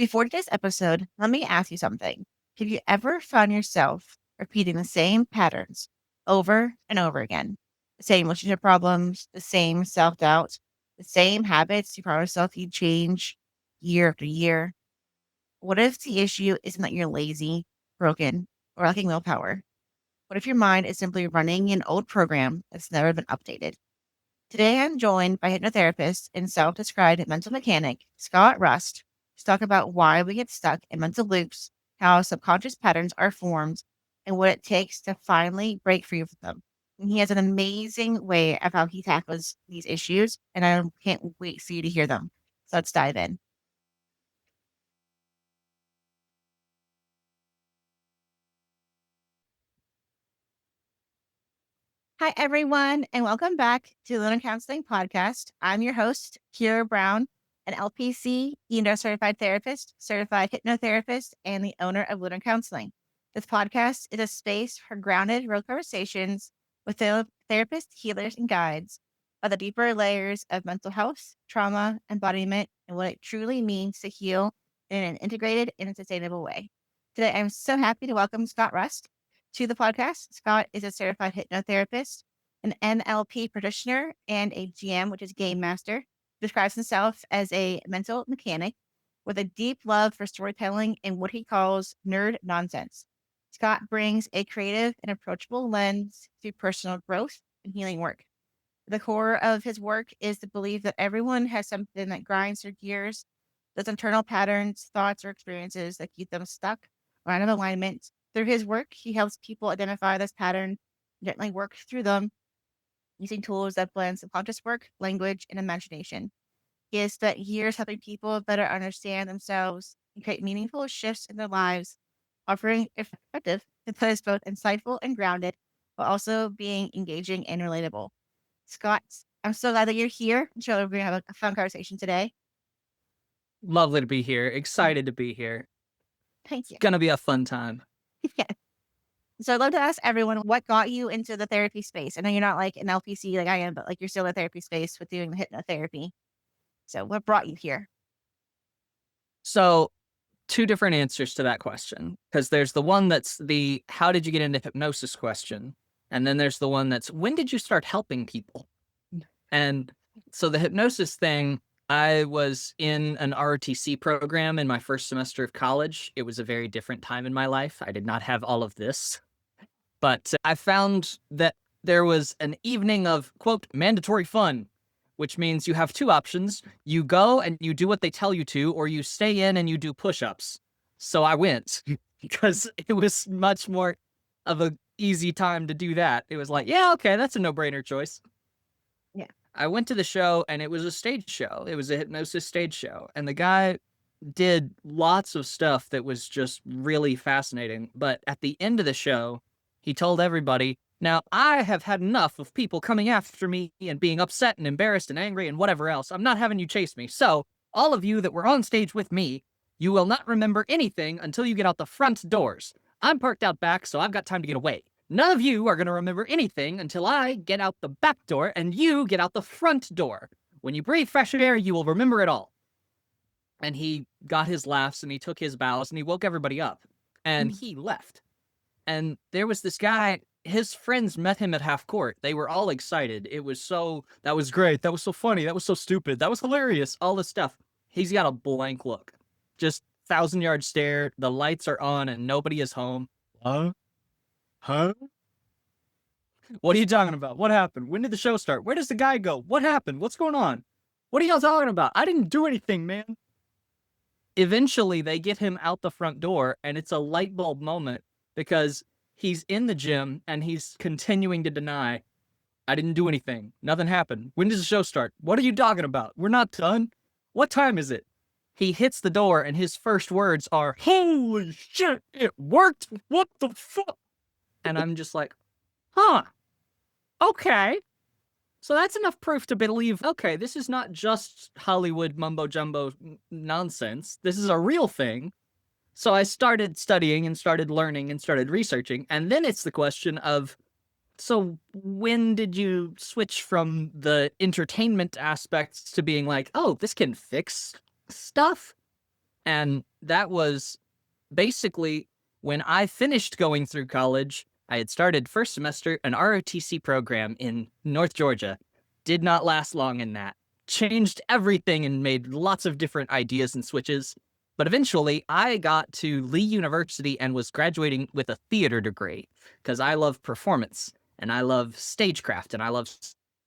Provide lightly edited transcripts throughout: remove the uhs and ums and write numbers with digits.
Before today's episode, let me ask you something. Have you ever found yourself repeating the same patterns over and over again? The same relationship problems, the same self doubt, the same habits you promised yourself you'd change year after year? What if the issue isn't that you're lazy, broken, or lacking willpower? What if your mind is simply running an old program that's never been updated? Today, I'm joined by hypnotherapist and self described mental mechanic, Scott Rust, to talk about why we get stuck in mental loops, how subconscious patterns are formed, and what it takes to finally break free from them. And he has an amazing way of how he tackles these issues, and I can't wait for you to hear them. So let's dive in. Hi, everyone, and welcome back to the Lunar Counseling Podcast. I'm your host, Kiara Brown, an LPC, ENR certified therapist, certified hypnotherapist, and the owner of Lunar Counseling. This podcast is a space for grounded, real conversations with therapists, healers, and guides about the deeper layers of mental health, trauma, embodiment, and what it truly means to heal in an integrated and sustainable way. Today, I'm so happy to welcome Scott Rust to the podcast. Scott is a certified hypnotherapist, an NLP practitioner, and a GM, which is game master. Describes himself as a mental mechanic with a deep love for storytelling and what he calls nerd nonsense. Scott brings a creative and approachable lens to personal growth and healing work. The core of his work is the belief that everyone has something that grinds their gears, those internal patterns, thoughts, or experiences that keep them stuck or out of alignment. Through his work, he helps people identify this pattern, gently work through them using tools that blend subconscious work, language, and imagination. He has spent years helping people better understand themselves and create meaningful shifts in their lives, offering a perspective that is both insightful and grounded, while also being engaging and relatable. Scott, I'm so glad that you're here. I'm sure we're going to have a fun conversation today. Lovely to be here. Excited to be here. Thank you. Gonna be a fun time. Yeah. So I'd love to ask everyone what got you into the therapy space. I know you're not like an LPC like I am, but like you're still in the therapy space with doing the hypnotherapy. So what brought you here? So, two different answers to that question. Because there's the one that's the how did you get into hypnosis question? And then there's the one that's when did you start helping people? And so the hypnosis thing, I was in an ROTC program in my first semester of college. It was a very different time in my life. I did not have all of this. But I found that there was an evening of, quote, mandatory fun, which means you have two options. You go and you do what they tell you to, or you stay in and you do push-ups. So I went because it was much more of an easy time to do that. It was like, yeah, okay, that's a no-brainer choice. Yeah. I went to the show and it was a stage show. It was a hypnosis stage show. And the guy did lots of stuff that was just really fascinating. But at the end of the show, he told everybody, now I have had enough of people coming after me and being upset and embarrassed and angry and whatever else. I'm not having you chase me. So, all of you that were on stage with me, you will not remember anything until you get out the front doors. I'm parked out back, so I've got time to get away. None of you are going to remember anything until I get out the back door and you get out the front door. When you breathe fresh air, you will remember it all. And he got his laughs and he took his bows and he woke everybody up and he left. And there was this guy, his friends met him at half court. They were all excited. It was that was great. That was so funny. That was so stupid. That was hilarious. All this stuff. He's got a blank look. Just 1,000-yard stare. The lights are on and nobody is home. Huh? What are you talking about? What happened? When did the show start? Where does the guy go? What happened? What's going on? What are y'all talking about? I didn't do anything, man. Eventually, they get him out the front door, and it's a light bulb moment because he's in the gym and he's continuing to deny, I didn't do anything. Nothing happened. When does the show start? What are you talking about? We're not done. What time is it? He hits the door, and his first words are, holy shit, it worked. What the fuck? And I'm just like, huh. Okay. So that's enough proof to believe, okay, this is not just Hollywood mumbo-jumbo nonsense. This is a real thing. So I started studying and started learning and started researching. And then it's the question of, so when did you switch from the entertainment aspects to being like, oh, this can fix stuff? And that was basically when I finished going through college. I had started first semester an ROTC program in North Georgia. Did not last long in that. Changed everything and made lots of different ideas and switches. But eventually, I got to Lee University and was graduating with a theater degree because I love performance and I love stagecraft and I love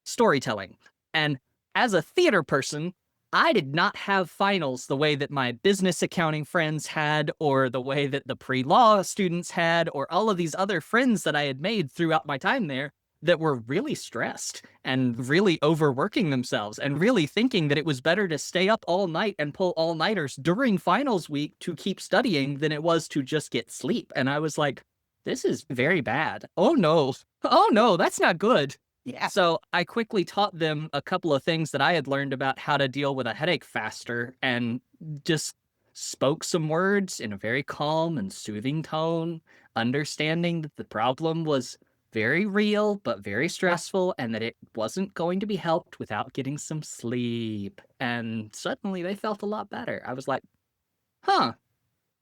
storytelling. And as a theater person, I did not have finals the way that my business accounting friends had, or the way that the pre-law students had, or all of these other friends that I had made throughout my time there that were really stressed and really overworking themselves and really thinking that it was better to stay up all night and pull all-nighters during finals week to keep studying than it was to just get sleep. And I was like, this is very bad. Oh no. Oh no, that's not good. Yeah. So I quickly taught them a couple of things that I had learned about how to deal with a headache faster, and just spoke some words in a very calm and soothing tone, understanding that the problem was very real but very stressful and that it wasn't going to be helped without getting some sleep. And suddenly they felt a lot better. I was like, huh,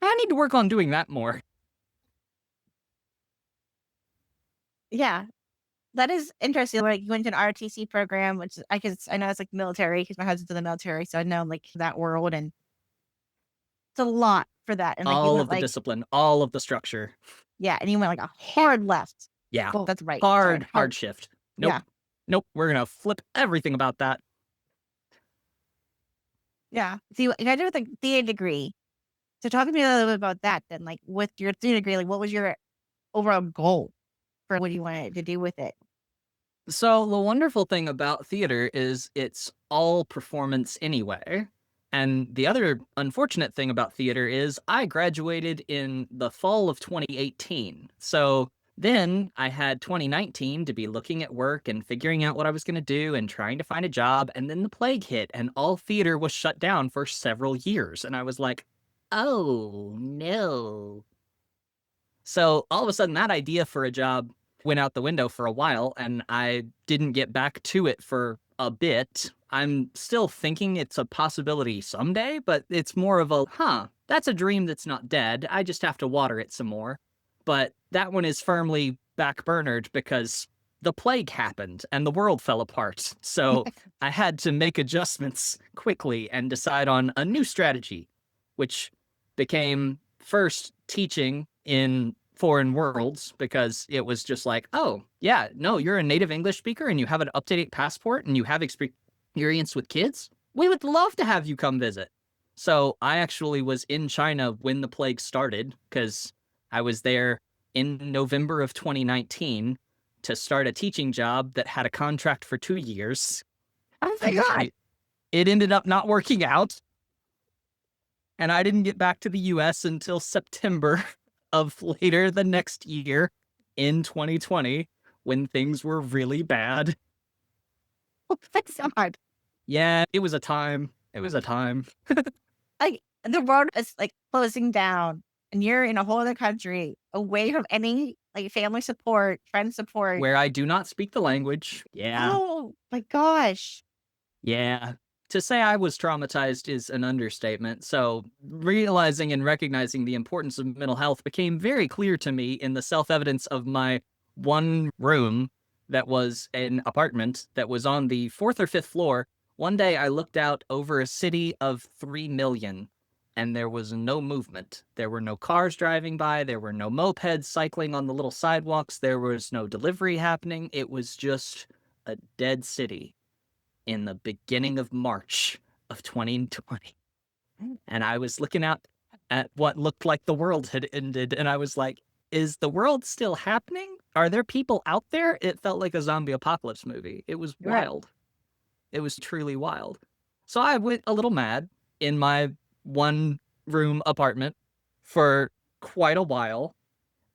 I need to work on doing that more. Yeah. That is interesting. Like you went to an ROTC program, which I know it's like military because my husband's in the military, so I know like that world, and it's a lot for that. And like you All went of the like discipline, all of the structure. yeah, and you went like a hard left. Yeah. Well, that's right. Sorry, Hard shift. Nope. Yeah, Nope. We're going to flip everything about that. yeah. So you graduated with a theater degree. So talk to me a little bit about that. Then, like with your theater degree, like what was your overall goal for what you wanted to do with it? So the wonderful thing about theater is it's all performance anyway. And the other unfortunate thing about theater is I graduated in the fall of 2018. So then I had 2019 to be looking at work and figuring out what I was going to do and trying to find a job. And then the plague hit and all theater was shut down for several years. And I was like, oh no. So all of a sudden, that idea for a job went out the window for a while, and I didn't get back to it for a bit. I'm still thinking it's a possibility someday, but it's more of a, that's a dream that's not dead. I just have to water it some more. But that one is firmly backburnered because the plague happened and the world fell apart. So I had to make adjustments quickly and decide on a new strategy, which became first teaching in foreign worlds, because it was just like, oh, yeah, no, you're a native English speaker and you have an up-to-date passport and you have experience with kids. We would love to have you come visit. So I actually was in China when the plague started, because I was there in November of 2019 to start a teaching job that had a contract for 2 years. Oh my God. It ended up not working out. And I didn't get back to the US until September of later the next year in 2020, when things were really bad. Oh my God. Yeah, it was a time. It was a time. Like the world is like closing down, and you're in a whole other country, away from any like family support, friend support. Where I do not speak the language. Yeah. Oh my gosh. Yeah. To say I was traumatized is an understatement. So realizing and recognizing the importance of mental health became very clear to me in the self-evidence of my one room that was an apartment that was on the 4th or 5th floor. One day I looked out over a city of 3 million and there was no movement. There were no cars driving by. There were no mopeds cycling on the little sidewalks. There was no delivery happening. It was just a dead city in the beginning of March of 2020. And I was looking out at what looked like the world had ended, and I was like, is the world still happening? Are there people out there? It felt like a zombie apocalypse movie. It was Right. wild. It was truly wild. So I went a little mad in my one room apartment for quite a while.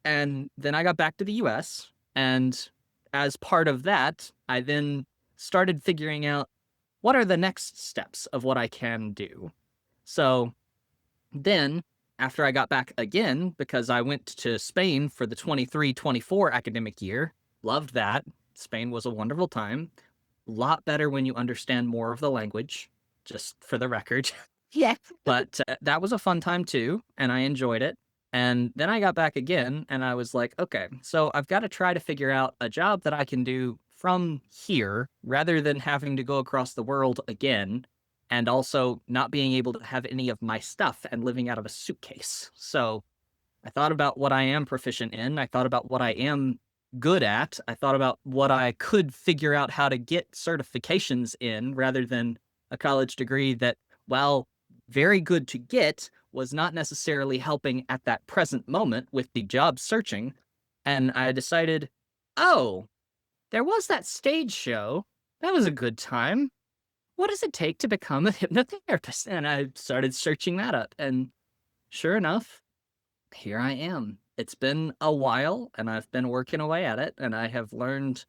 And then I got back to the US. And as part of that, I then started figuring out what are the next steps of what I can do. So then, after I got back again, because I went to Spain for the 23-24 academic year, loved that. Spain was a wonderful time. A lot better when you understand more of the language, just for the record. Yeah. But that was a fun time too, and I enjoyed it. And then I got back again, and I was like, okay, so I've got to try to figure out a job that I can do from here rather than having to go across the world again, and also not being able to have any of my stuff and living out of a suitcase. So I thought about what I am proficient in. I thought about what I am good at. I thought about what I could figure out how to get certifications in rather than a college degree that, while very good to get, was not necessarily helping at that present moment with the job searching. And I decided, oh, there was that stage show. That was a good time. What does it take to become a hypnotherapist? And I started searching that up. And sure enough, here I am. It's been a while and I've been working away at it, and I have learned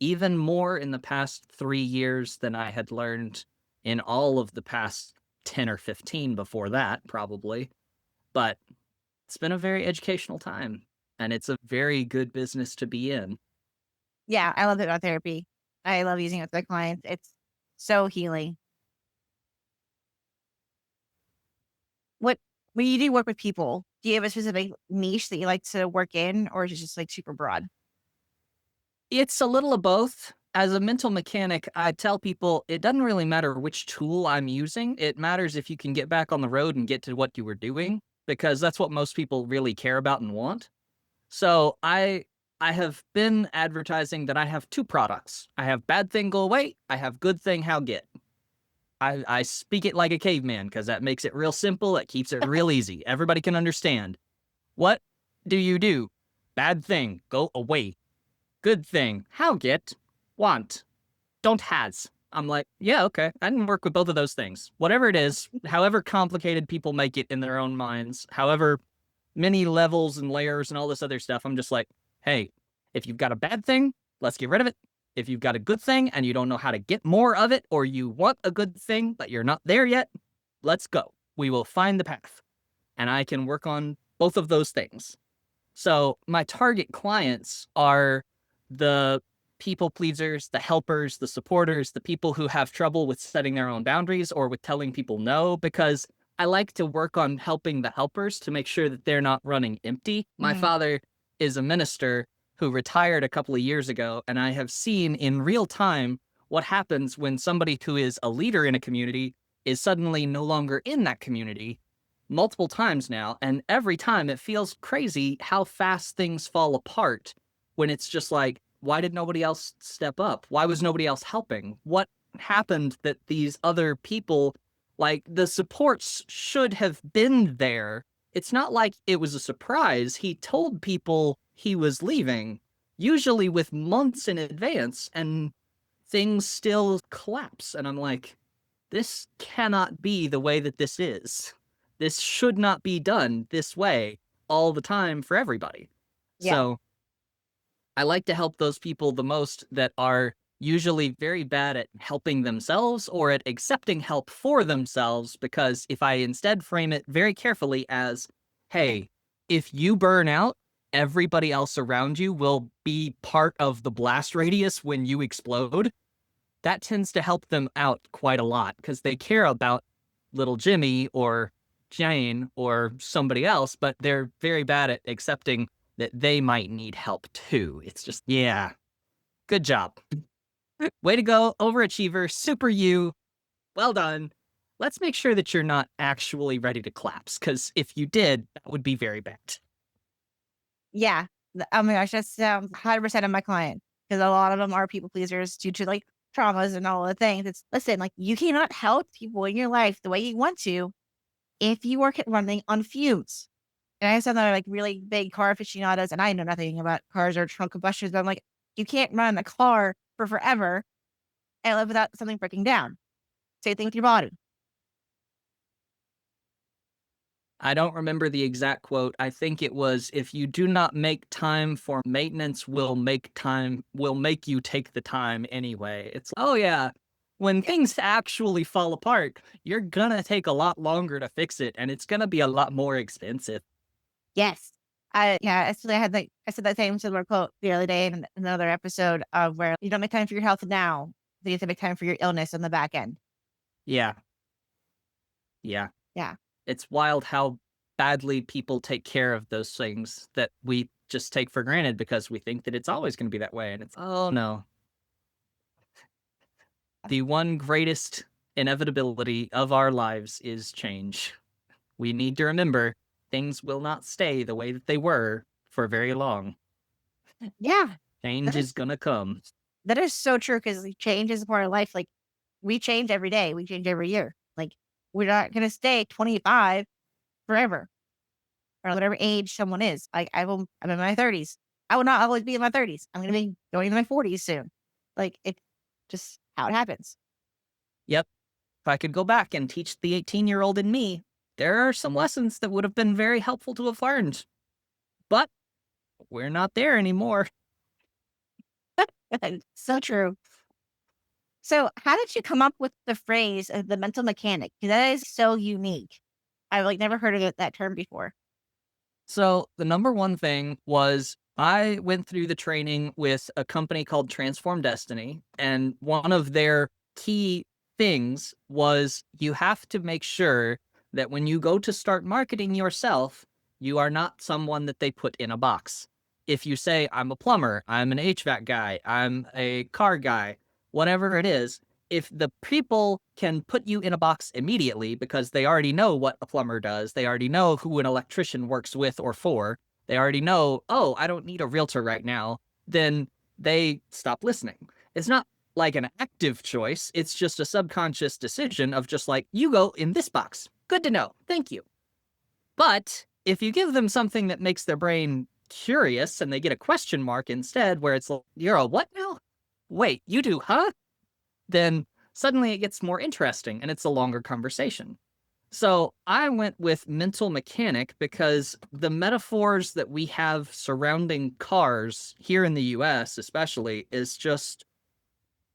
even more in the past 3 years than I had learned in all of the past 10 or 15 before that, probably. But it's been a very educational time, and it's a very good business to be in. Yeah, I love hypnotherapy. I love using it with my clients. It's so healing. What when you do work with people, do you have a specific niche that you like to work in, or is it just like super broad? It's a little of both. As a mental mechanic, I tell people it doesn't really matter which tool I'm using. It matters if you can get back on the road and get to what you were doing, because that's what most people really care about and want. So I have been advertising that I have two products. I have bad thing go away. I have good thing how get. I speak it like a caveman because that makes it real simple. It keeps it real easy. Everybody can understand. What do you do? Bad thing go away. Good thing how get. Want. Don't has. I'm like, yeah, okay. I can work with both of those things. Whatever it is, however complicated people make it in their own minds, however many levels and layers and all this other stuff, I'm just like, hey, if you've got a bad thing, let's get rid of it. If you've got a good thing and you don't know how to get more of it, or you want a good thing but you're not there yet, let's go. We will find the path. And I can work on both of those things. So my target clients are the people pleasers, the helpers, the supporters, the people who have trouble with setting their own boundaries or with telling people no, because I like to work on helping the helpers to make sure that they're not running empty. My Mhm. father is a minister who retired a couple of years ago, and I have seen in real time what happens when somebody who is a leader in a community is suddenly no longer in that community multiple times now. And every time it feels crazy how fast things fall apart when it's just like, why did nobody else step up? Why was nobody else helping? What happened that these other people, like the supports should have been there? It's not like it was a surprise. He told people he was leaving, usually with months in advance, and things still collapse. And I'm like, this cannot be the way that this is. This should not be done this way all the time for everybody. Yeah. So I like to help those people the most that are usually very bad at helping themselves or at accepting help for themselves. Because if I instead frame it very carefully as, hey, if you burn out, everybody else around you will be part of the blast radius when you explode, that tends to help them out quite a lot because they care about little Jimmy or Jane or somebody else, but they're very bad at accepting that they might need help too. It's just, yeah, good job. Way to go, overachiever, super you. Well done. Let's make sure that you're not actually ready to collapse, because if you did, that would be very bad. Yeah. Oh my gosh, that's 100% of my client, because a lot of them are people pleasers due to like traumas and all the things. It's listen, like you cannot help people in your life the way you want to if you are running on fumes. And I have some that are like really big car aficionados, and I know nothing about cars or trunk combustions, but I'm like, you can't run a car for forever and live without something breaking down. Same thing with your body. I don't remember the exact quote. I think it was, if you do not make time for maintenance, will make you take the time anyway. It's, oh yeah, when things actually fall apart, you're gonna take a lot longer to fix it and it's gonna be a lot more expensive. Yes. Actually, I said that same similar quote the other day in another episode of where you don't make time for your health now, then you have to make time for your illness on the back end. Yeah. Yeah. Yeah. It's wild how badly people take care of those things that we just take for granted because we think that it's always going to be that way. And it's, oh no. The one greatest inevitability of our lives is change. We need to remember things will not stay the way that they were for very long. Yeah. Change That is is going to come. that is so true because change is a part of life. Like we change every day. We change every year. Like we're not gonna stay 25 forever or whatever age someone is. Like I'm in my 30s. I will not always be in my 30s. I'm gonna be going into my 40s soon. Like it just how it happens. Yep. If I could go back and teach the 18-year-old in me, there are some lessons that would have been very helpful to have learned. But we're not there anymore. So true. So how did you come up with the phrase of the mental mechanic? 'Cause that is so unique. I've like never heard of that term before. So the number one thing was I went through the training with a company called Transform Destiny, and one of their key things was you have to make sure that when you go to start marketing yourself, you are not someone that they put in a box. If you say, I'm a plumber, I'm an HVAC guy, I'm a car guy, whatever it is, if the people can put you in a box immediately because they already know what a plumber does, they already know who an electrician works with or for, they already know, oh, I don't need a realtor right now, then they stop listening. It's not like an active choice, it's just a subconscious decision of just like, you go in this box. Good to know. Thank you. But if you give them something that makes their brain curious and they get a question mark instead, where it's like, you're a what now? Wait, you do, huh? Then suddenly it gets more interesting and it's a longer conversation. So I went with mental mechanic because the metaphors that we have surrounding cars here in the US, especially, is just,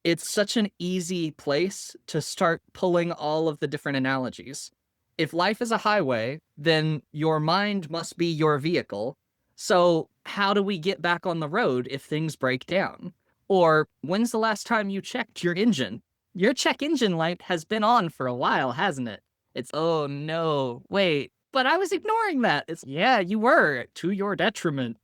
it's such an easy place to start pulling all of the different analogies. If life is a highway, then your mind must be your vehicle. So, how do we get back on the road if things break down? Or, when's the last time you checked your engine? Your check engine light has been on for a while, hasn't it? It's, oh no, wait, but I was ignoring that. It's, yeah, you were, to your detriment.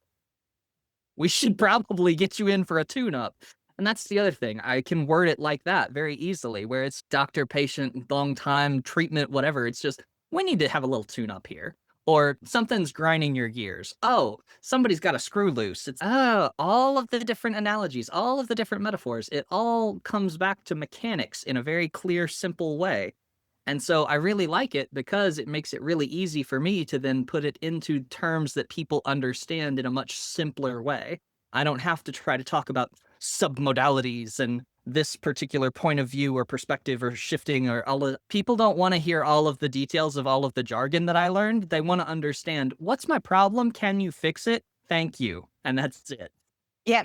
We should probably get you in for a tune up. And that's the other thing. I can word it like that very easily, where it's doctor, patient, long time, treatment, whatever. It's just, we need to have a little tune up here. Or something's grinding your gears. Oh, somebody's got a screw loose. It's, oh, all of the different analogies, all of the different metaphors. It all comes back to mechanics in a very clear, simple way. And so I really like it because it makes it really easy for me to then put it into terms that people understand in a much simpler way. I don't have to try to talk about submodalities and this particular point of view or perspective or shifting or all of, people don't want to hear all of the details of all of the jargon that I learned. They want to understand, what's my problem? Can you fix it? Thank you. And that's it. Yeah.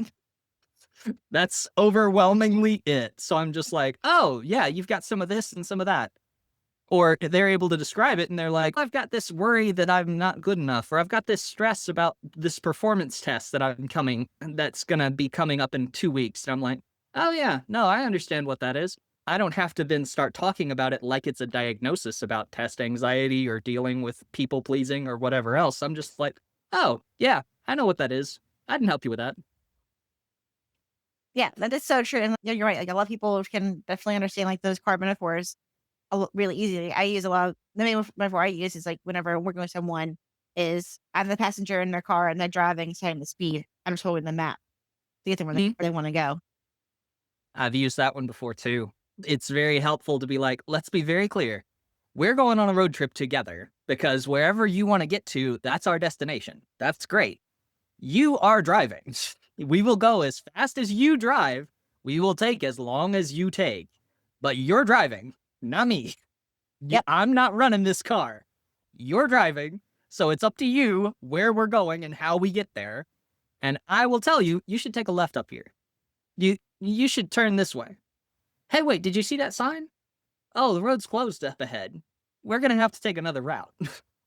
That's overwhelmingly it. So I'm just like, oh yeah, you've got some of this and some of that. Or they're able to describe it and they're like, I've got this worry that I'm not good enough, or I've got this stress about this performance test that's going to be coming up in 2 weeks. And I'm like, oh yeah, no, I understand what that is. I don't have to then start talking about it like it's a diagnosis about test anxiety or dealing with people pleasing or whatever else. I'm just like, oh yeah, I know what that is. I can help you with that. Yeah, that is so true. And yeah, you're right. Like a lot of people can definitely understand like those car metaphors really easily. I use a lot of the main metaphor I use is like whenever I'm working with someone is I'm the passenger in their car and they're driving, setting the speed. I'm just holding the map to get them where they want to go. I've used that one before too. It's very helpful to be like, let's be very clear. We're going on a road trip together because wherever you want to get to, that's our destination. That's great. You are driving. We will go as fast as you drive. We will take as long as you take. But you're driving, not me. Yep. I'm not running this car. You're driving. So it's up to you where we're going and how we get there. And I will tell you, you should take a left up here. You should turn this way. Hey, wait, did you see that sign? Oh, the road's closed up ahead. We're going to have to take another route.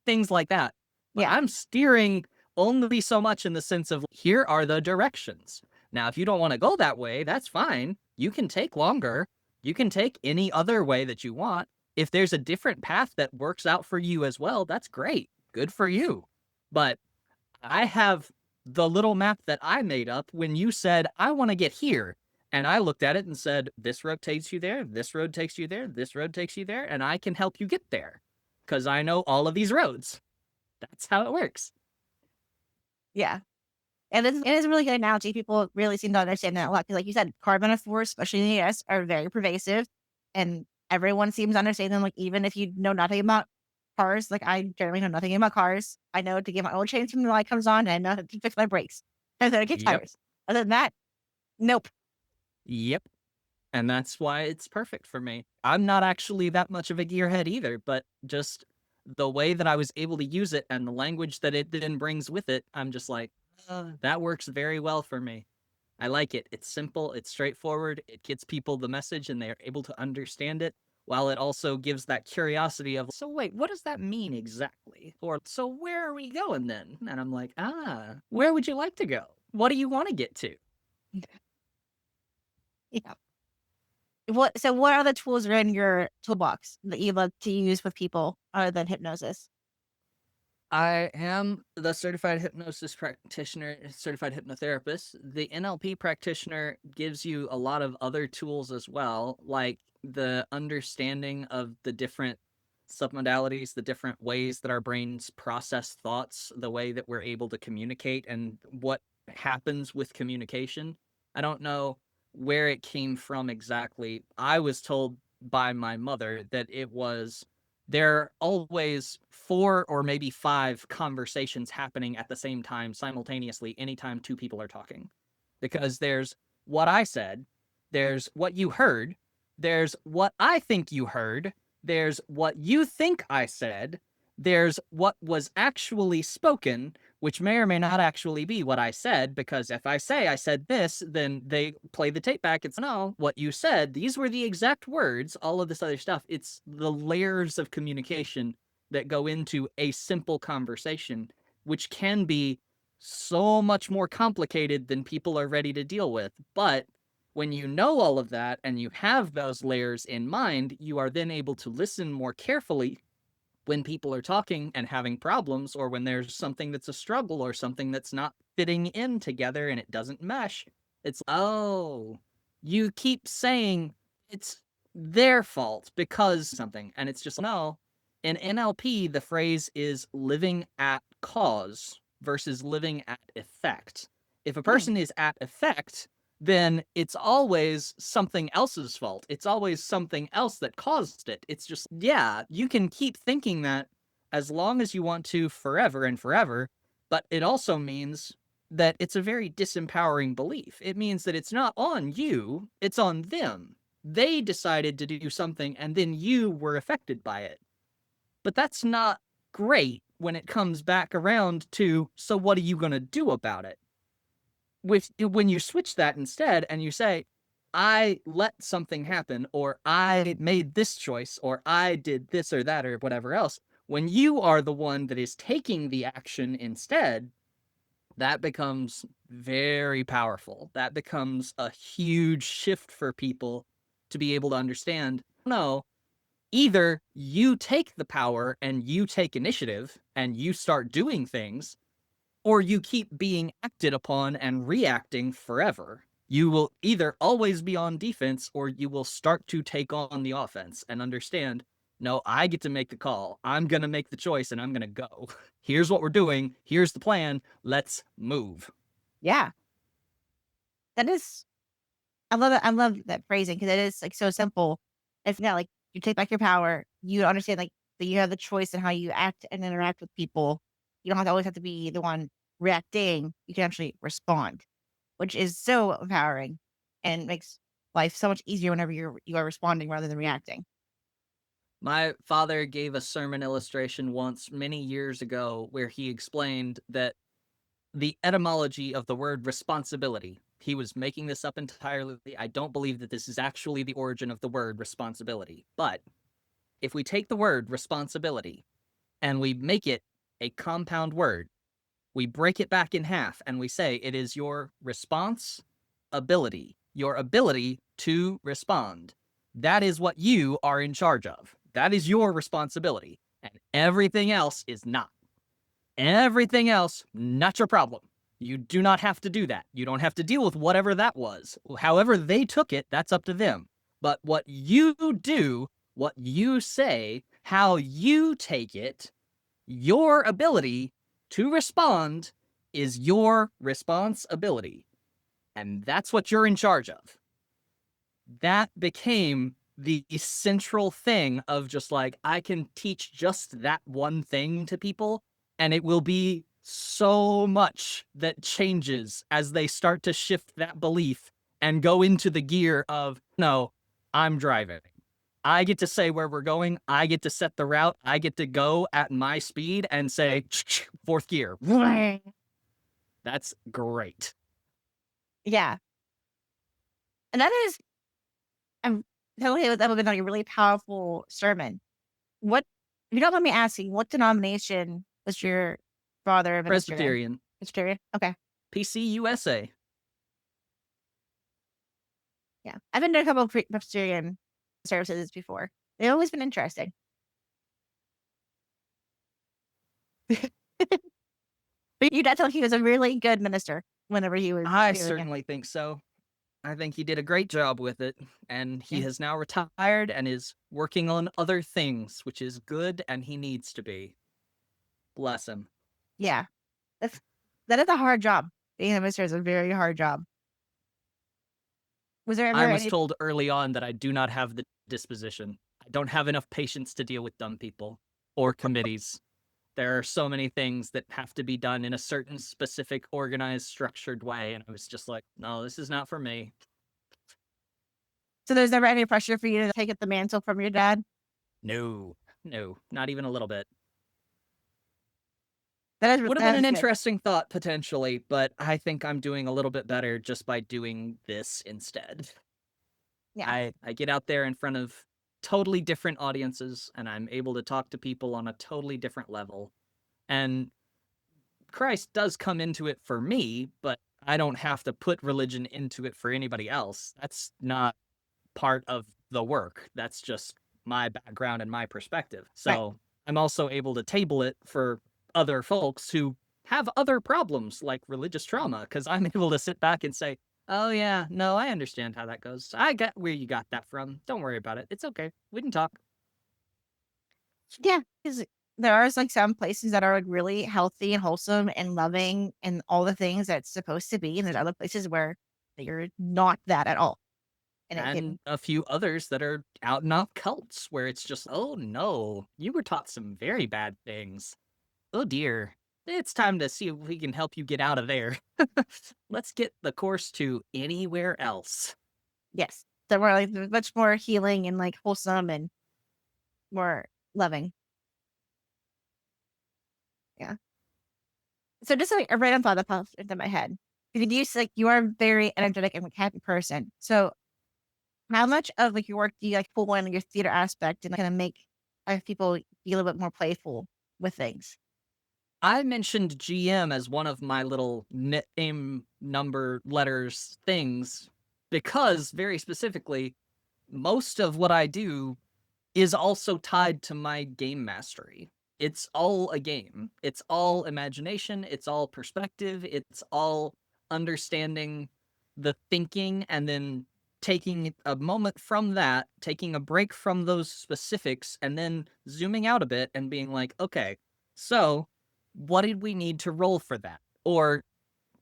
Things like that. But Yeah. I'm steering only so much in the sense of, here are the directions. Now, if you don't want to go that way, that's fine. You can take longer. You can take any other way that you want. If there's a different path that works out for you as well, that's great. Good for you. But I have the little map that I made up when you said, I want to get here. And I looked at it and said, this road takes you there, this road takes you there, this road takes you there, and I can help you get there because I know all of these roads. That's how it works. Yeah. And it is a really good analogy. People really seem to understand that a lot. Because like you said, car metaphors, especially in the US, are very pervasive. And everyone seems to understand them. Like even if you know nothing about cars, like I generally know nothing about cars. I know to get my oil change when the light comes on, and I know how to fix my brakes. I know how to kick Yep. tires. Other than that, nope. Yep. And that's why it's perfect for me. I'm not actually that much of a gearhead either, but just the way that I was able to use it and the language that it then brings with it, I'm just like, that works very well for me. I like it. It's simple, it's straightforward, it gets people the message and they're able to understand it, while it also gives that curiosity of, so wait, what does that mean exactly? Or, so where are we going then? And I'm like, where would you like to go? What do you want to get to? Yeah. What other tools are in your toolbox that you love to use with people other than hypnosis? I am the certified hypnosis practitioner, certified hypnotherapist. The NLP practitioner gives you a lot of other tools as well, like the understanding of the different submodalities, the different ways that our brains process thoughts, the way that we're able to communicate, and what happens with communication. I don't know where it came from exactly. I was told by my mother that it was there are always 4 or maybe 5 conversations happening at the same time simultaneously anytime 2 people are talking. Because there's what I said, there's what you heard, there's what I think you heard, there's what you think I said, there's what was actually spoken, which may or may not actually be what I said, because if I say I said this, then they play the tape back. It's no, what you said, these were the exact words, all of this other stuff. It's the layers of communication that go into a simple conversation, which can be so much more complicated than people are ready to deal with. But when you know all of that and you have those layers in mind, you are then able to listen more carefully when people are talking and having problems, or when there's something that's a struggle or something that's not fitting in together and it doesn't mesh. It's, oh, you keep saying it's their fault because something. And it's just, no. In NLP, the phrase is living at cause versus living at effect. If a Hmm. person is at effect, then it's always something else's fault. It's always something else that caused it. It's just, yeah, you can keep thinking that as long as you want to forever and forever, but it also means that it's a very disempowering belief. It means that it's not on you, it's on them. They decided to do something and then you were affected by it. But that's not great when it comes back around to, so what are you going to do about it? When you switch that instead and you say, I let something happen, or I made this choice, or I did this or that, or whatever else, when you are the one that is taking the action instead, that becomes very powerful. That becomes a huge shift for people to be able to understand, no, either you take the power and you take initiative and you start doing things, or you keep being acted upon and reacting forever. You will either always be on defense or you will start to take on the offense and understand, no, I get to make the call. I'm going to make the choice and I'm going to go. Here's what we're doing. Here's the plan. Let's move. Yeah. That is I love it. I love that phrasing because it is like so simple. It's not like you take back your power. You understand like that you have the choice in how you act and interact with people. You don't have to always have to be the one reacting. You can actually respond, which is so empowering and makes life so much easier whenever you are responding rather than reacting. My father gave a sermon illustration once many years ago where he explained that the etymology of the word responsibility. He was making this up entirely. I don't believe that this is actually the origin of the word responsibility. But if we take the word responsibility and we make it a compound word, we break it back in half and we say it is your response ability, your ability to respond. That is what you are in charge of. That is your responsibility. And everything else is not. Everything else, not your problem. You do not have to do that. You don't have to deal with whatever that was. However they took it, that's up to them. But what you do, what you say, how you take it, your ability to respond is your responsibility. And that's what you're in charge of. That became the central thing of just like, I can teach just that one thing to people, and it will be so much that changes as they start to shift that belief and go into the gear of, no, I'm driving. I get to say where we're going. I get to set the route. I get to go at my speed and say, fourth gear. That's great. Yeah. And that is, I'm totally, that would have been like a really powerful sermon. What, if you don't mind me asking, what denomination was your father a minister in? Presbyterian. Presbyterian? Okay. PC USA. Yeah. I've been to a couple of Presbyterian services before. They've always been interesting. But your dad told he was a really good minister whenever he was I doing it. certainly think so. I think he did a great job with it, and he Yeah. has now retired and is working on other things, which is good, and he needs to be. Bless him. Yeah. That is a hard job. Being a minister is a very hard job. Was there ever I was any told early on that I do not have the disposition. I don't have enough patience to deal with dumb people or committees. There are so many things that have to be done in a certain specific, organized, structured way, and I was just like, no, this is not for me. So there's never any pressure for you to take up the mantle from your dad? No, not even a little bit. That is Would have been an good. interesting thought potentially, but I think I'm doing a little bit better just by doing this instead. Yeah. I get out there in front of totally different audiences, and I'm able to talk to people on a totally different level. And Christ does come into it for me, but I don't have to put religion into it for anybody else. That's not part of the work. That's just my background and my perspective. So Right. I'm also able to table it for other folks who have other problems like religious trauma, because I'm able to sit back and say, oh yeah, no, I understand how that goes. I get where you got that from. Don't worry about it. It's okay. We can talk. Yeah. Because there are like some places that are like really healthy and wholesome and loving and all the things that's supposed to be. And there's other places where you're not that at all. And it can, And a few others that are out and out cults where it's just, oh no, you were taught some very bad things. Oh dear. It's time to see if we can help you get out of there. Let's get the course to anywhere else. yes. So we're like much more healing and like wholesome and more loving. Yeah. So just like a random thought that popped into my head. Because you like you are a very energetic and like, happy person. So how much of like your work do you like pull in your theater aspect and kind of make people be a little bit more playful with things? I mentioned GM as one of my little name number letters things because, very specifically, most of what I do is also tied to my game mastery. It's all a game. It's all imagination. It's all perspective. It's all understanding the thinking and then taking a moment from that, taking a break from those specifics, and then zooming out a bit and being like, okay, so what did we need to roll for that? Or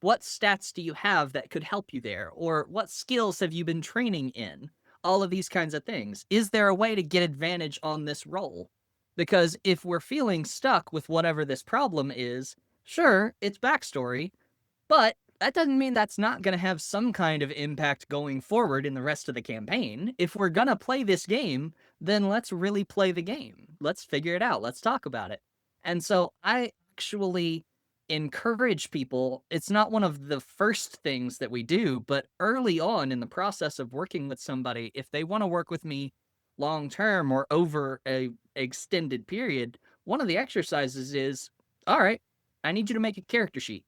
what stats do you have that could help you there? Or what skills have you been training in? All of these kinds of things. Is there a way to get advantage on this roll? Because if we're feeling stuck with whatever this problem is, sure, it's backstory, but that doesn't mean that's not going to have some kind of impact going forward in the rest of the campaign. If we're going to play this game, then let's really play the game. Let's figure it out. Let's talk about it. And so I actually encourage people. It's not one of the first things that we do, but early on in the process of working with somebody, if they want to work with me long term or over a extended period, one of the exercises is, all right, I need you to make a character sheet.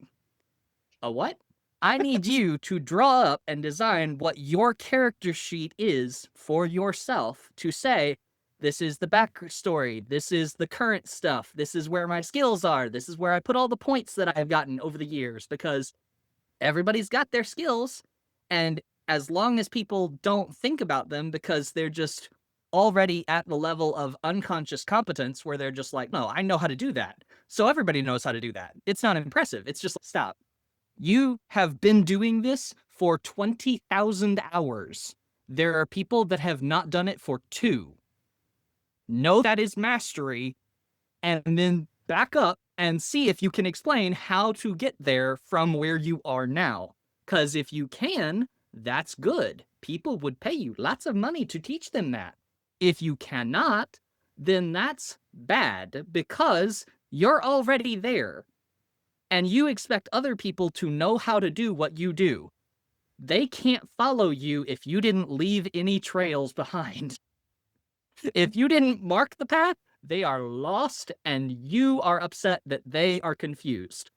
A what? I need you to draw up and design what your character sheet is for yourself to say, This is the backstory. This is the current stuff. This is where my skills are. This is where I put all the points that I have gotten over the years, because everybody's got their skills. And as long as people don't think about them because they're just already at the level of unconscious competence where they're just like, no, I know how to do that. So everybody knows how to do that. It's not impressive. It's just stop. You have been doing this for 20,000 hours. There are people that have not done it for 2. Know that is mastery, and then back up and see if you can explain how to get there from where you are now. Because if you can, that's good. People would pay you lots of money to teach them that. If you cannot, then that's bad, because you're already there. And you expect other people to know how to do what you do. They can't follow you if you didn't leave any trails behind. If you didn't mark the path, they are lost, and you are upset that they are confused.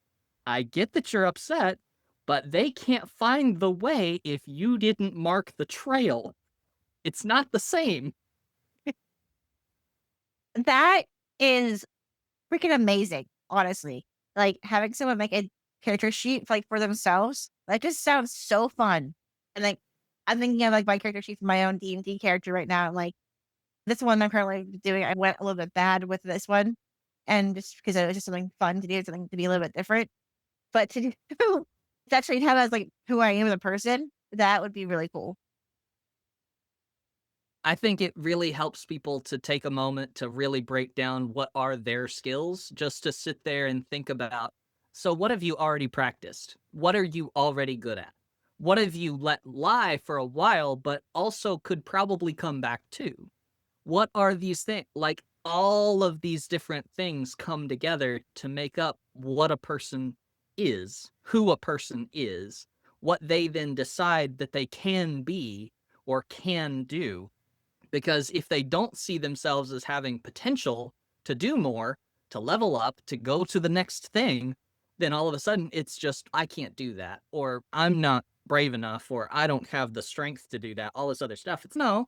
I get that you're upset, but they can't find the way if you didn't mark the trail. It's not the same. That is freaking amazing, honestly. Like, having someone make a character sheet, like, for themselves, that just sounds so fun. And, like, I'm thinking of, like, my character sheet for my own D&D character right now, like, this one I'm currently doing, I went a little bit bad with this one, and just because it was just something fun to do, something to be a little bit different. But to do to actually have as, like, who I am as a person, that would be really cool. I think it really helps people to take a moment to really break down what are their skills, just to sit there and think about, so what have you already practiced? What are you already good at? What have you let lie for a while, but also could probably come back to? What are these things? Like, all of these different things come together to make up what a person is, who a person is, what they then decide that they can be or can do. Because if they don't see themselves as having potential to do more, to level up, to go to the next thing, then all of a sudden it's just, I can't do that, or I'm not brave enough, or I don't have the strength to do that, all this other stuff. It's no,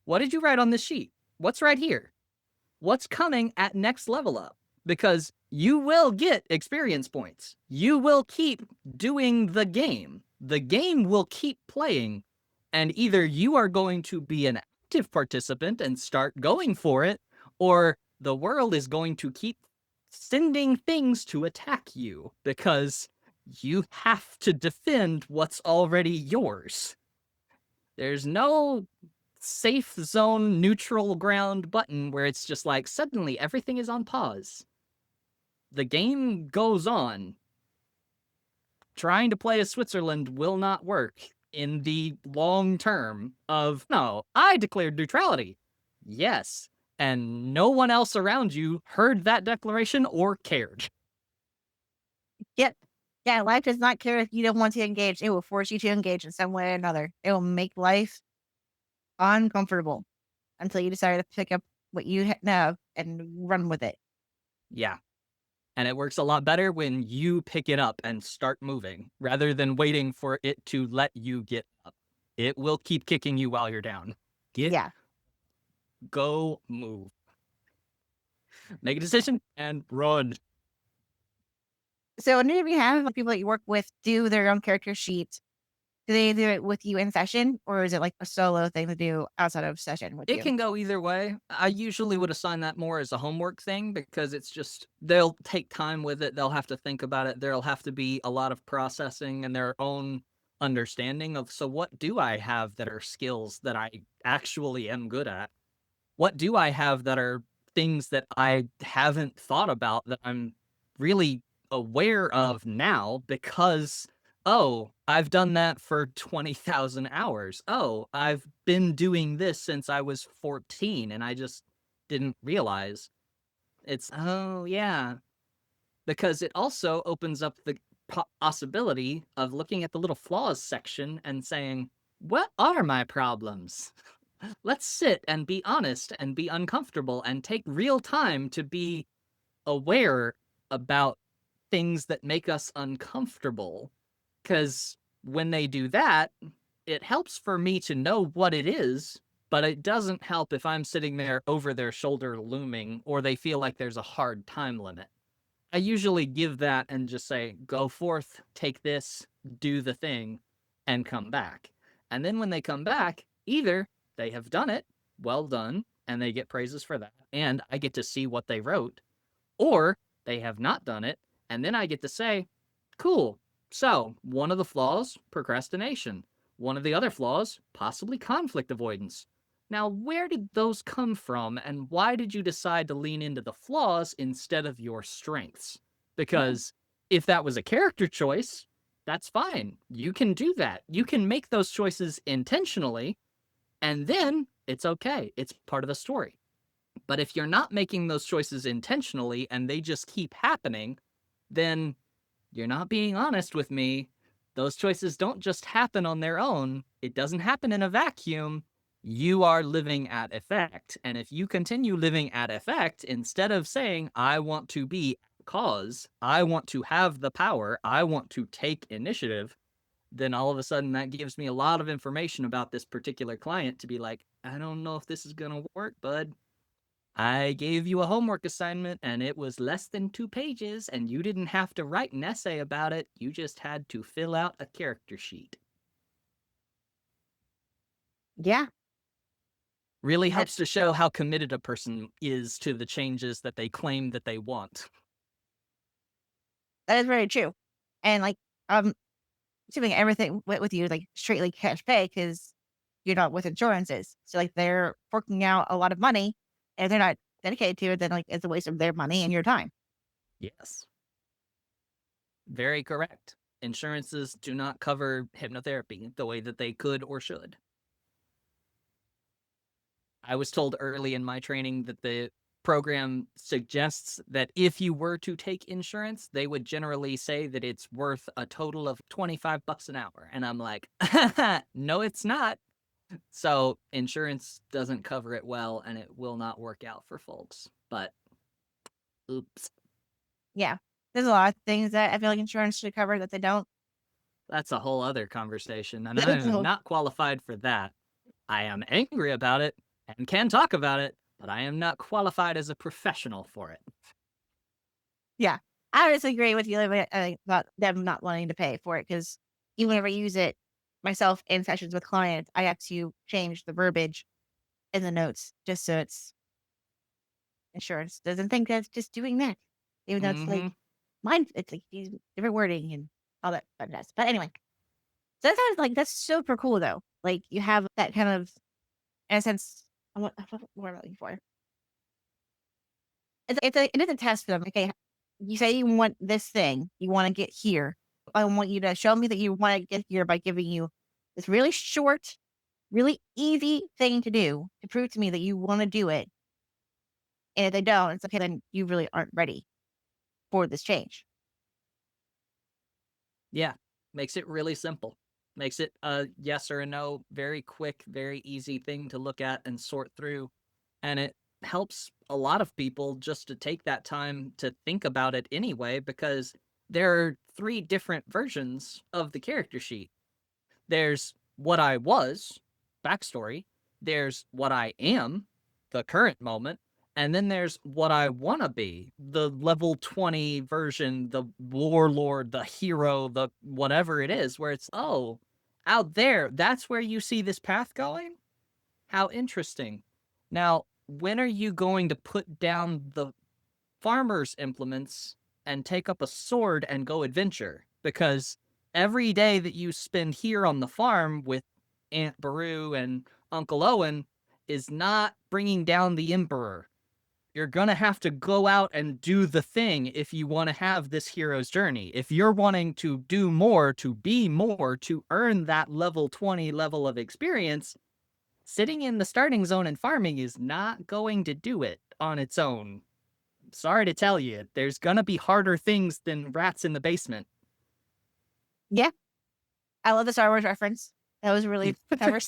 what did you write on this sheet? What's right here? What's coming at next level up? Because you will get experience points. You will keep doing the game. The game will keep playing. And either you are going to be an active participant and start going for it, or the world is going to keep sending things to attack you because you have to defend what's already yours. There's no safe zone, neutral ground button where it's just like suddenly everything is on pause. The game goes on. Trying to play as Switzerland will not work in the long term of, no, I declared neutrality. Yes. And no one else around you heard that declaration or cared. Yep. Yeah, life does not care if you don't want to engage. It will force you to engage in some way or another. It will make life uncomfortable until you decide to pick up what you know and run with it. Yeah. And it works a lot better when you pick it up and start moving rather than waiting for it to let you get up. It will keep kicking you while you're down. Yeah. Go move. Make a decision and run. So, whenever you have people that you work with do their own character sheets, do they do it with you in session, or is it like a solo thing to do outside of session with It you? can go either way. I usually would assign that more as a homework thing because it's just, they'll take time with it. They'll have to think about it. There'll have to be a lot of processing and their own understanding of, so what do I have that are skills that I actually am good at? What do I have that are things that I haven't thought about that I'm really aware of now because, oh, I've done that for 20,000 hours. Oh, I've been doing this since I was 14 and I just didn't realize. It's, oh, yeah. Because it also opens up the possibility of looking at the little flaws section and saying, what are my problems? Let's sit and be honest and be uncomfortable and take real time to be aware about things that make us uncomfortable. Because when they do that, it helps for me to know what it is But it doesn't help if I'm sitting there over their shoulder looming, or they feel like there's a hard time limit. I usually give that and just say, go forth, take this, do the thing, and come back. And then when they come back, either they have done it, well done, and they get praises for that, and I get to see what they wrote, or they have not done it, and then I get to say, cool. So, one of the flaws, procrastination. One of the other flaws, possibly conflict avoidance. Now, where did those come from, and why did you decide to lean into the flaws instead of your strengths? Because if that was a character choice, that's fine. You can do that. You can make those choices intentionally, and then it's okay. It's part of the story. But if you're not making those choices intentionally and they just keep happening, then you're not being honest with me. Those choices don't just happen on their own. It doesn't happen in a vacuum. You are living at effect. And if you continue living at effect, instead of saying, I want to be cause, I want to have the power, I want to take initiative, then all of a sudden that gives me a lot of information about this particular client to be like, I don't know if this is going to work, bud. I gave you a homework assignment and it was less than 2 pages and you didn't have to write an essay about it. You just had to fill out a character sheet. Yeah. Really helps to show how committed a person is to the changes that they claim that they want. That is very true. And like, assuming everything went with you, like straightly cash pay, because you're not with insurances. So like they're forking out a lot of money and they're not dedicated to it, then like it's a waste of their money and your time. Yes. Very correct. Insurances do not cover hypnotherapy the way that they could or should. I was told early in my training that the program suggests that if you were to take insurance, they would generally say that it's worth a total of $25 an hour. And I'm like, no, it's not. So insurance doesn't cover it well and it will not work out for folks. But oops. Yeah. There's a lot of things that I feel like insurance should cover that they don't. That's a whole other conversation. And I am not qualified for that. I am angry about it and can talk about it, but I am not qualified as a professional for it. Yeah. I disagree with you about them not wanting to pay for it, because even whenever I use it myself in sessions with clients, I have to change the verbiage in the notes just so it's insurance doesn't think that's just doing that, even though it's like mine. It's like these different wording and all that fun stuff. But anyway, so that sounds like that's super cool though. Like you have that kind of, in a sense, what am I looking for? It is a test for them. Okay, you say you want this thing, you want to get here. I want you to show me that you want to get here by giving you this really short, really easy thing to do to prove to me that you want to do it. And if they don't, it's okay, then you really aren't ready for this change. Yeah, makes it really simple. Makes it a yes or a no, very quick, very easy thing to look at and sort through. And it helps a lot of people just to take that time to think about it anyway, because there are 3 different versions of the character sheet. There's what I was, backstory. There's what I am, the current moment. And then there's what I want to be, the level 20 version, the warlord, the hero, the whatever it is, where it's, oh, out there, that's where you see this path going? How interesting. Now, when are you going to put down the farmer's implements and take up a sword and go adventure? Because every day that you spend here on the farm with Aunt Beru and Uncle Owen is not bringing down the Emperor. You're going to have to go out and do the thing if you want to have this hero's journey. If you're wanting to do more, to be more, to earn that level 20 level of experience, sitting in the starting zone and farming is not going to do it on its own. Sorry to tell you, there's gonna be harder things than rats in the basement. Yeah. I love the Star Wars reference. That was really clever.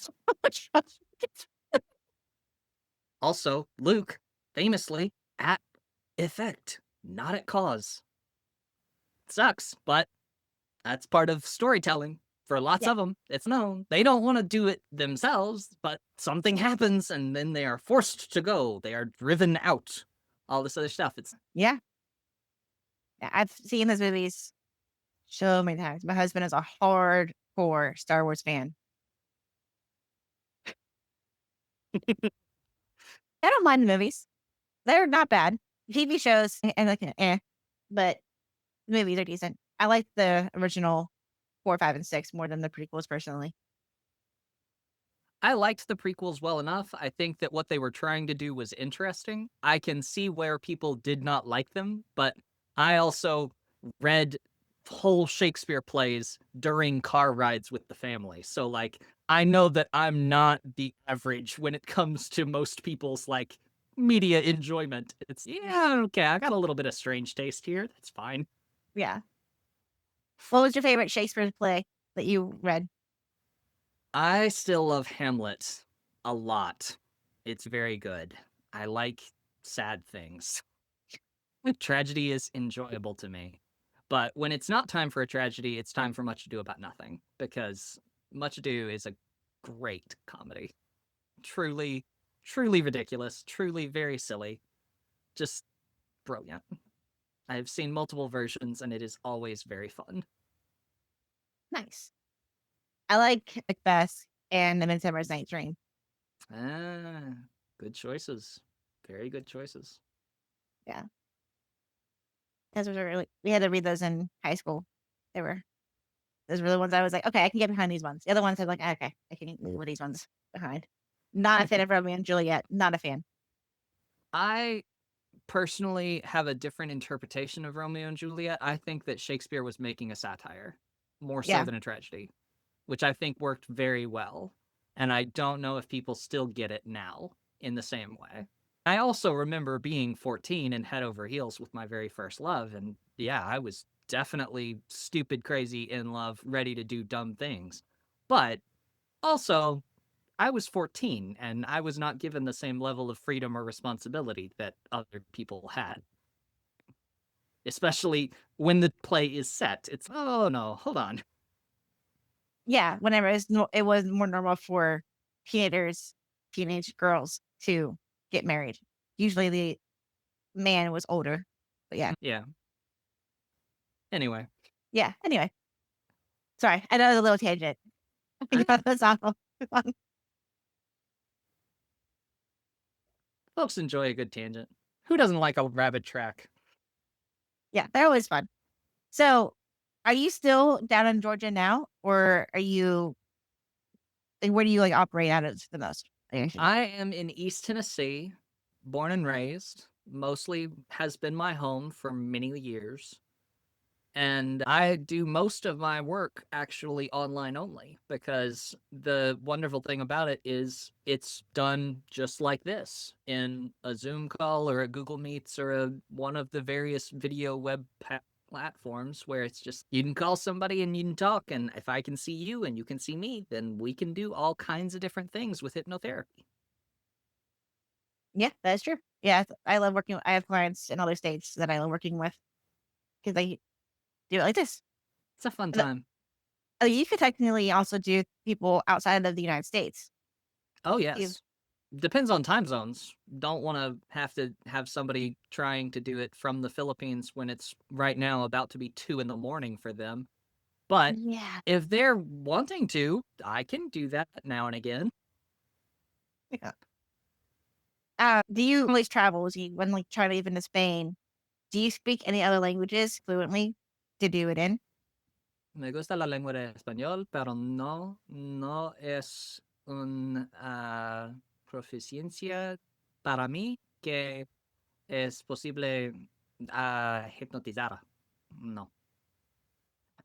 Also, Luke, famously, at effect, not at cause. It sucks, but that's part of storytelling. For lots Yeah. of them, it's known. They don't want to do it themselves, but something happens and then they are forced to go. They are driven out. All this other stuff. It's Yeah. Yeah, I've seen those movies so many times. My husband is a hardcore Star Wars fan. I don't mind the movies. They're not bad. TV shows and like but the movies are decent. I like the original 4, 5, and 6 more than the prequels personally. I liked the prequels well enough. I think that what they were trying to do was interesting. I can see where people did not like them, but I also read whole Shakespeare plays during car rides with the family. So like I know that I'm not the average when it comes to most people's like media enjoyment. It's yeah, okay, I got a little bit of strange taste here. That's fine. Yeah. What was your favorite Shakespeare play that you read? I still love Hamlet a lot. It's very good. I like sad things. Tragedy is enjoyable to me. But when it's not time for a tragedy, it's time for Much Ado About Nothing because Much Ado is a great comedy. Truly, truly ridiculous, truly very silly, just brilliant. I've seen multiple versions and it is always very fun. Nice. I like Macbeth and The Midsummer's Night's Dream. Ah, good choices. Very good choices. Yeah. Those were really, we had to read those in high school. They were, those were the ones I was like, okay, I can get behind these ones. The other ones I was like, okay, I can leave these ones behind. Not a fan of Romeo and Juliet. Not a fan. I personally have a different interpretation of Romeo and Juliet. I think that Shakespeare was making a satire more so Yeah. than a tragedy, which I think worked very well. And I don't know if people still get it now in the same way. I also remember being 14 and head over heels with my very first love. And yeah, I was definitely stupid, crazy in love, ready to do dumb things. But also, I was 14 and I was not given the same level of freedom or responsibility that other people had. Especially when the play is set. It's, oh no, hold on. Yeah. Whenever it was more normal for teenage girls to get married. Usually the man was older. But yeah. Yeah. Anyway, Yeah. Anyway. Sorry. I know it was a little tangent. I, Yeah, that's awful. folks enjoy a good tangent. Who doesn't like a rabbit track? Yeah. They're always fun. So are you still down in Georgia now? Or are you like, where do you like operate out of the most? I am in East Tennessee, born and raised. Mostly has been my home for many years. And I do most of my work actually online only because the wonderful thing about it is it's done just like this in a Zoom call or a Google Meets or one of the various video platforms where it's just you can call somebody and you can talk. And if I can see you and you can see me, then we can do all kinds of different things with hypnotherapy. Yeah, that's true. Yeah, I love working. I have clients in other states that I love working with because they do it like this. It's a fun And time. you could technically also do people outside of the United States. Oh, You, yes. Depends on time zones. Don't want to have somebody trying to do it from the Philippines when it's right now about to be 2 in the morning for them. But yeah, if they're wanting to, I can do that now and again. yeah. Do you always travel? When like try to even to Spain? Do you speak any other languages fluently to do it in? Me gusta la lengua de español, pero no es una proficiencia para mí que es posible hipnotizar. No.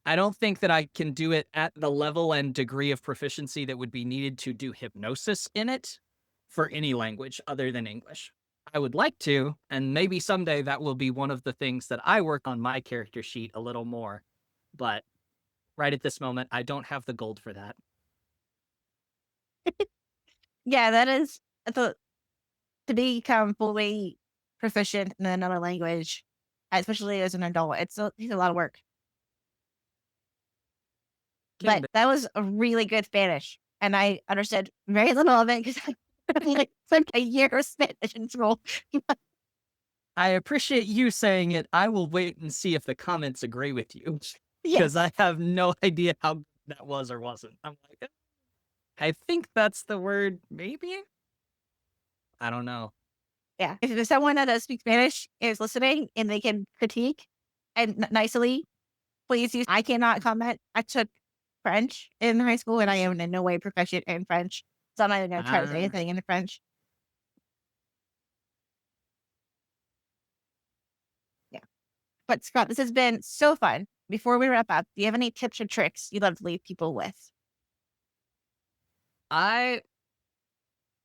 I don't think that I can do it at the level and degree of proficiency that would be needed to do hypnosis in it for any language other than English. I would like to, and maybe someday that will be one of the things that I work on my character sheet a little more. But right at this moment, I don't have the gold for that. Yeah, that is to become fully proficient in another language, especially as an adult. It's a lot of work. But that was a really good Spanish. And I understood very little of it because I like spent a year of Spanish in school. I appreciate you saying it. I will wait and see if the comments agree with you because Yes. I have no idea how that was or wasn't. I'm like, I think that's the word, maybe? I don't know. Yeah. If there's someone that does speak Spanish is listening and they can critique and nicely, please use. I cannot comment. I took French in high school and I am in no way proficient in French. So I'm not even going to try to say Ah, anything in French. Yeah. But Scott, this has been so fun. Before we wrap up, do you have any tips or tricks you'd love to leave people with? I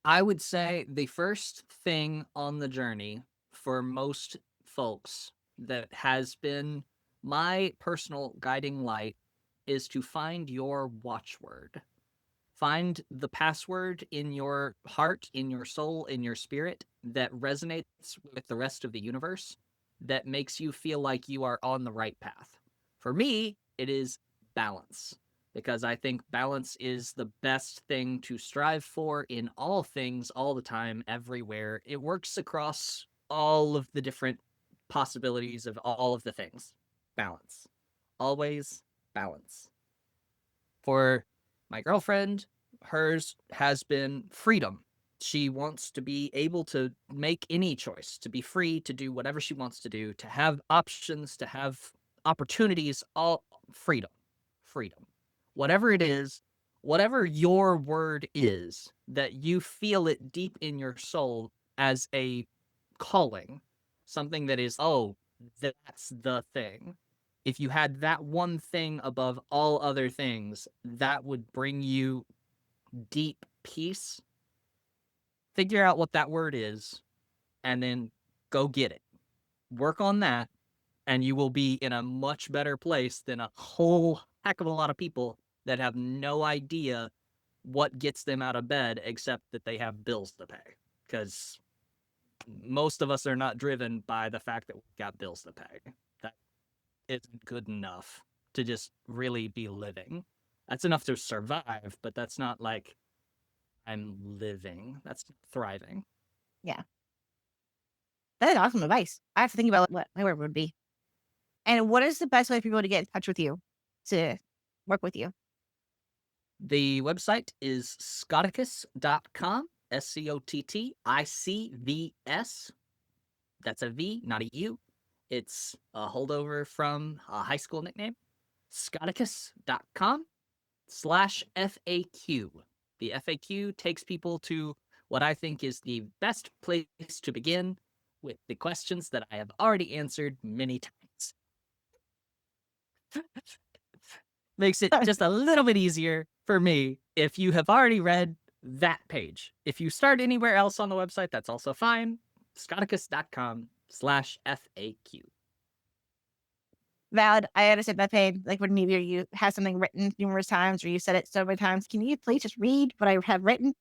I would say the first thing on the journey for most folks that has been my personal guiding light is to find your watchword. Find the password in your heart, in your soul, in your spirit that resonates with the rest of the universe, that makes you feel like you are on the right path. For me, it is balance, because I think balance is the best thing to strive for in all things, all the time, everywhere. It works across all of the different possibilities of all of the things. Balance. Always balance. For my girlfriend, hers has been freedom. She wants to be able to make any choice, to be free to do whatever she wants to do, to have options, to have opportunities, all freedom. Freedom. Whatever it is, whatever your word is, that you feel it deep in your soul as a calling, something that is, oh, that's the thing. If you had that one thing above all other things, that would bring you deep peace. Figure out what that word is and then go get it. Work on that, and you will be in a much better place than a whole heck of a lot of people that have no idea what gets them out of bed except that they have bills to pay. Because most of us are not driven by the fact that we've got bills to pay. That isn't good enough to just really be living. That's enough to survive, but that's not like I'm living. That's thriving. Yeah. That is awesome advice. I have to think about what my word would be. And what is the best way for people to get in touch with you to work with you? The website is scotticus.com, SCOTTICVS. That's a V, not a U. It's a holdover from a high school nickname. Scotticus.com/FAQ. The FAQ takes people to what I think is the best place to begin with the questions that I have already answered many times. Makes it just a little bit easier for me if you have already read that page. If you start anywhere else on the website, that's also fine. Scotticus.com/FAQ. Valid. I understand that pain. Like when maybe you have something written numerous times or you said it so many times. Can you please just read what I have written?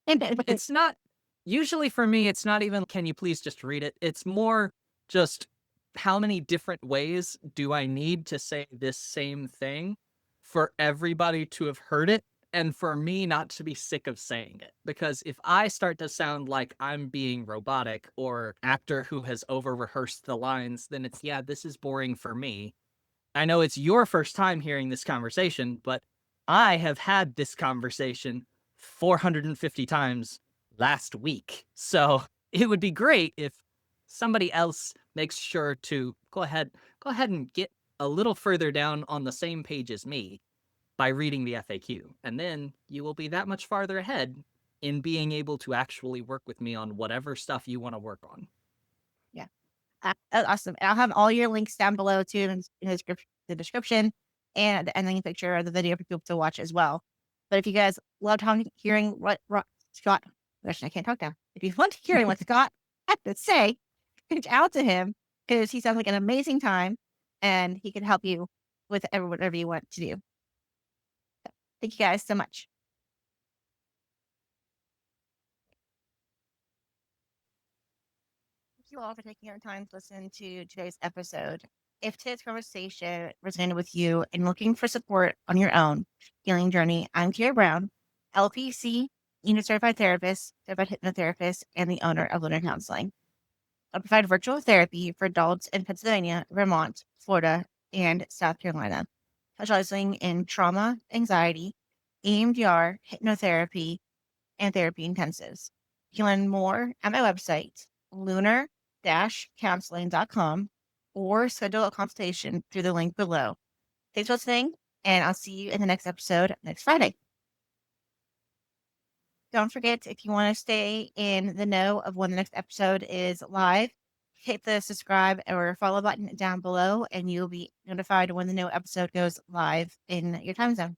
And then, It's not, usually for me, it's not even, can you please just read it? It's more just, how many different ways do I need to say this same thing for everybody to have heard it and for me not to be sick of saying it? Because if I start to sound like I'm being robotic or actor who has over rehearsed the lines, then it's, yeah, this is boring for me. I know it's your first time hearing this conversation, but I have had this conversation 450 times last week. So it would be great if somebody else makes sure to go ahead and get a little further down on the same page as me by reading the FAQ. And then you will be that much farther ahead in being able to actually work with me on whatever stuff you want to work on. yeah. Awesome. I'll have all your links down below too in the description and then a picture of the video for people to watch as well. But if you guys loved hearing what Scott, gosh, I can't talk now. If you want to hear what Scott had to say, reach out to him because he sounds like an amazing time and he can help you with whatever you want to do. So, thank you guys so much. Thank you all for taking your time to listen to today's episode. If today's conversation resonated with you and looking for support on your own healing journey, I'm Kiara Brown, LPC, certified therapist, certified hypnotherapist, and the owner of Lunar Counseling. I provide virtual therapy for adults in Pennsylvania, Vermont, Florida, and South Carolina, specializing in trauma, anxiety, EMDR, hypnotherapy, and therapy intensives. You can learn more at my website, lunar-counseling.com, or schedule a consultation through the link below. Thanks for listening, and I'll see you in the next episode next Friday. Don't forget, if you want to stay in the know of when the next episode is live, hit the subscribe or follow button down below, and you'll be notified when the new episode goes live in your time zone.